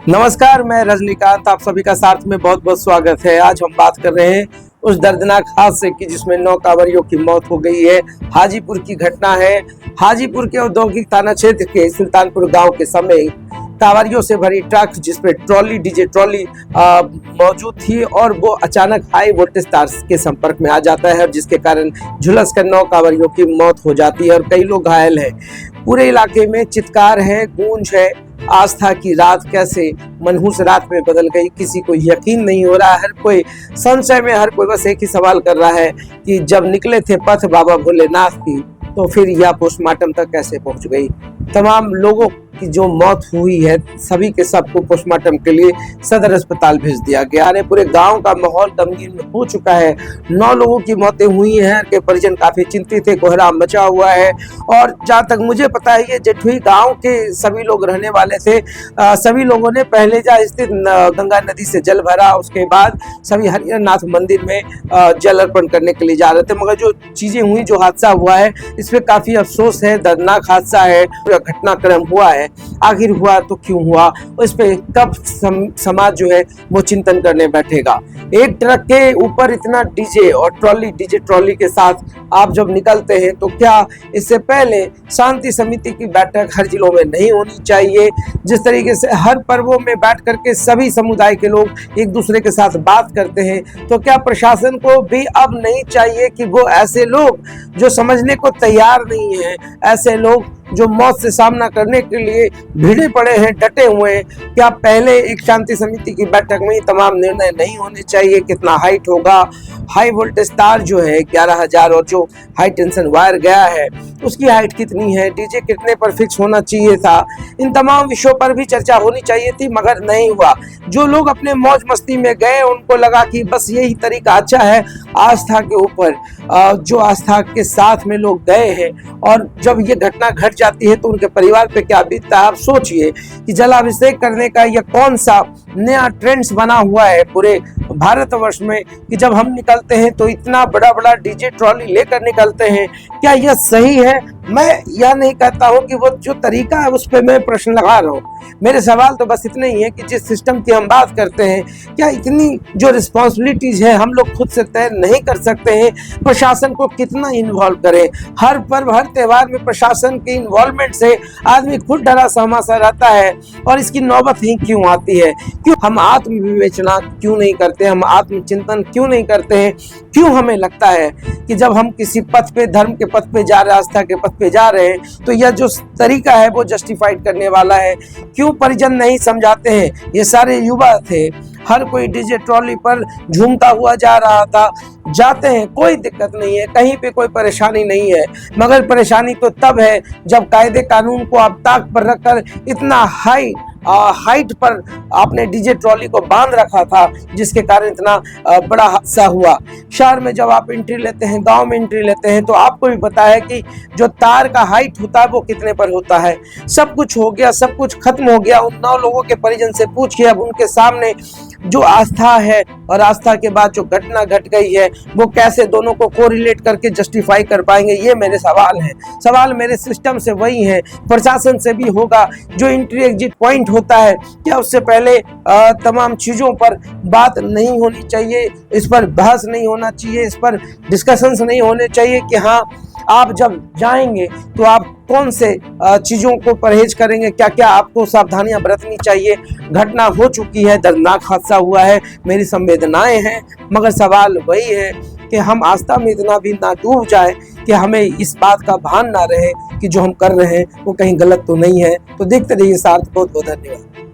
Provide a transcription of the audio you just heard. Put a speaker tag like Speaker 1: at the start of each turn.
Speaker 1: नमस्कार, मैं रजनीकांत, आप सभी का साथ में बहुत बहुत स्वागत है। आज हम बात कर रहे हैं उस दर्दनाक हादसे की जिसमें 9 कांवरियों की मौत हो गई है। हाजीपुर की घटना है। हाजीपुर के औद्योगिक थाना क्षेत्र के सुल्तानपुर गांव के समीप कांवरियों से भरी ट्रक जिसपे डीजे ट्रॉली मौजूद थी और वो अचानक हाई वोल्टेज तार के संपर्क में आ जाता है, जिसके कारण झुलस कर 9 कांवरियों की मौत हो जाती है और कई लोग घायल हैं। पूरे इलाके में चित्कार है, गूंज है। आस्था की रात कैसे मनहूस रात में बदल गई, किसी को यकीन नहीं हो रहा है। हर कोई संशय में, हर कोई बस एक ही सवाल कर रहा है कि जब निकले थे पथ बाबा भोलेनाथ की, तो फिर यह पोस्टमार्टम तक कैसे पहुंच गई। तमाम लोगों की जो मौत हुई है, सभी के सबको पोस्टमार्टम के लिए सदर अस्पताल भेज दिया गया है। पूरे गांव का माहौल गमगीन हो चुका है। 9 लोगों की मौतें हुई हैं, के परिजन काफी चिंतित थे, कोहराम मचा हुआ है। और जहाँ तक मुझे पता है, ये जेठुई गांव के सभी लोग रहने वाले थे। सभी लोगों ने पहले जहाँ स्थित गंगा नदी से जल भरा, उसके बाद सभी हरिहरनाथ मंदिर में जल अर्पण करने के लिए जा रहे थे। मगर जो चीजें हुई, जो हादसा हुआ है, इसमें काफी अफसोस है। दर्दनाक हादसा है, घटनाक्रम हुआ है। आखिर हुआ तो क्यों हुआ, इस पे कब समाज जो है वो चिंतन करने बैठेगा। एक ट्रक के ऊपर इतना डीजे ट्रॉली के साथ आप जब निकलते हैं, तो क्या इससे पहले शांति समिति की बैठक हर जिलों में नहीं होनी चाहिए? जिस तरीके से हर पर्वों में बैठ करके सभी समुदाय के लोग एक दूसरे के साथ बात करते हैं, तो क्या प्रशासन को भी अब नहीं चाहिए कि वो ऐसे लोग जो समझने को तैयार नहीं है, ऐसे लोग जो मौत से सामना करने के लिए भिड़े पड़े हैं, डटे हुए हैं, क्या पहले एक शांति समिति की बैठक में ही तमाम निर्णय नहीं होने चाहिए? कितना हाइट होगा, हाई वोल्टेज तार जो है 11,000 और जो हाई टेंशन वायर गया है उसकी हाइट कितनी है, डीजे कितने पर फिक्स होना चाहिए था, इन तमाम विषयों पर भी चर्चा होनी चाहिए थी, मगर नहीं हुआ। जो लोग अपने मौज मस्ती में गए, उनको लगा कि बस यही तरीका अच्छा है। आस्था के ऊपर जो आस्था के साथ में लोग गए हैं, और जब ये घटना घट जाती है तो उनके परिवार पे क्या बीतता है। आप सोचिए कि जलाभिषेक करने का यह कौन सा नया ट्रेंड्स बना हुआ है पूरे भारतवर्ष में कि जब हम निकलते हैं तो इतना बड़ा बड़ा डीजे ट्रॉली लेकर निकलते हैं। क्या यह सही है? मैं यह नहीं कहता हूं कि वो जो तरीका है उस पर मैं प्रश्न लगा रहा हूं। मेरे सवाल तो बस इतने ही है कि जिस सिस्टम की हम बात करते हैं, क्या इतनी जो रिस्पॉन्सिबिलिटीज है हम लोग खुद से तय नहीं कर सकते हैं? प्रशासन को कितना इन्वॉल्व करें? हर पर्व, हर त्योहार में प्रशासन की इन्वॉल्वमेंट से आदमी खुद डरा सहमा सा रहता है, और इसकी नौबत ही क्यों आती है? क्यों हम आत्म विवेचना क्यों नहीं करते? हम आत्मचिंतन क्यों नहीं करते हैं? क्यों हमें लगता है कि जब हम किसी पथ पे, धर्म के पथ पे जा रहे हैं, आस्था के पथ पे जा रहे हैं, तो यह जो तरीका है वो जस्टिफाइड करने वाला है? क्यों परिजन नहीं समझाते हैं? ये सारे युवा थे, हर कोई डीजे ट्रॉली पर झूमता हुआ जा रहा था। जाते हैं, कोई दिक्कत नहीं है, कहीं पे कोई परेशानी नहीं है, मगर परेशानी तो तब है जब कायदे कानून को आप ताक पर रखकर इतना हाइट पर आपने डीजे ट्रॉली को बांध रखा था, जिसके कारण इतना बड़ा हादसा हुआ। शहर में जब आप एंट्री लेते हैं, गांव में एंट्री लेते हैं, तो आपको भी पता है कि जो तार का हाइट होता है वो कितने पर होता है। सब कुछ हो गया, सब कुछ खत्म हो गया। उन 9 लोगों के परिजन से पूछिए, अब उनके सामने जो आस्था है और आस्था के बाद जो घटना घट गई है, वो कैसे दोनों को कोरिलेट करके जस्टिफाई कर पाएंगे? ये मेरे सवाल हैं। सवाल मेरे सिस्टम से वही है, प्रशासन से भी होगा। जो एंट्री एग्जिट पॉइंट होता है, क्या उससे पहले तमाम चीजों पर बात नहीं होनी चाहिए? इस पर बहस नहीं होना चाहिए? इस पर डिस्कशंस नहीं होने चाहिए कि हाँ, आप जब जाएंगे तो आप कौन से चीजों को परहेज करेंगे, क्या क्या आपको सावधानियां बरतनी चाहिए? घटना हो चुकी है, दर्दनाक हादसा हुआ है, मेरी संवेदनाएं हैं, मगर सवाल वही है कि हम आस्था में इतना भी ना डूब जाए कि हमें इस बात का भान ना रहे कि जो हम कर रहे हैं वो कहीं गलत तो नहीं है। तो देखते रहिए सार्थ। बहुत बहुत धन्यवाद।